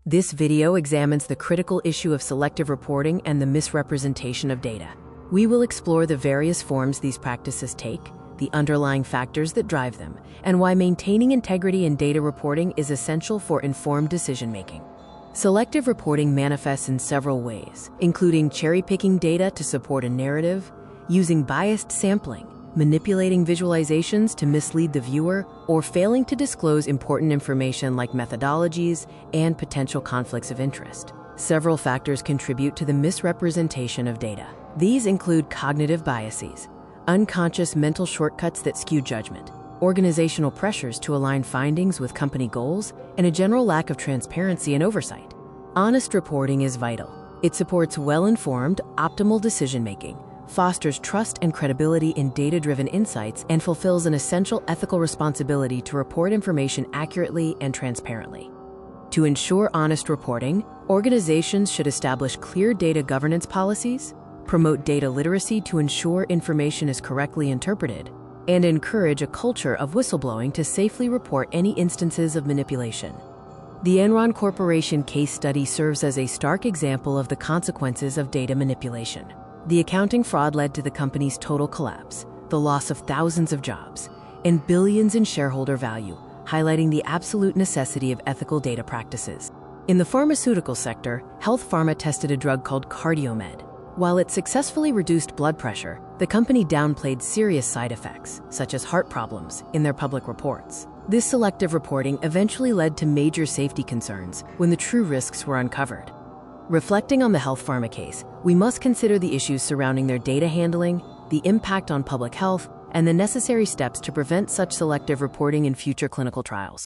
This video examines the critical issue of selective reporting and the misrepresentation of data. We will explore the various forms these practices take, the underlying factors that drive them, and why maintaining integrity in data reporting is essential for informed decision-making. Selective reporting manifests in several ways, including cherry-picking data to support a narrative, using biased sampling, manipulating visualizations to mislead the viewer, or failing to disclose important information like methodologies and potential conflicts of interest. Several factors contribute to the misrepresentation of data. These include cognitive biases, unconscious mental shortcuts that skew judgment, organizational pressures to align findings with company goals, and a general lack of transparency and oversight. Honest reporting is vital. It supports well-informed, optimal decision-making, fosters trust and credibility in data-driven insights, and fulfills an essential ethical responsibility to report information accurately and transparently. To ensure honest reporting, organizations should establish clear data governance policies, promote data literacy to ensure information is correctly interpreted, and encourage a culture of whistleblowing to safely report any instances of manipulation. The Enron Corporation case study serves as a stark example of the consequences of data manipulation. The accounting fraud led to the company's total collapse, the loss of thousands of jobs, and billions in shareholder value, highlighting the absolute necessity of ethical data practices. In the pharmaceutical sector, Health Pharma tested a drug called CardioMed. While it successfully reduced blood pressure, the company downplayed serious side effects, such as heart problems, in their public reports. This selective reporting eventually led to major safety concerns when the true risks were uncovered. Reflecting on the Health Pharma case, we must consider the issues surrounding their data handling, the impact on public health, and the necessary steps to prevent such selective reporting in future clinical trials.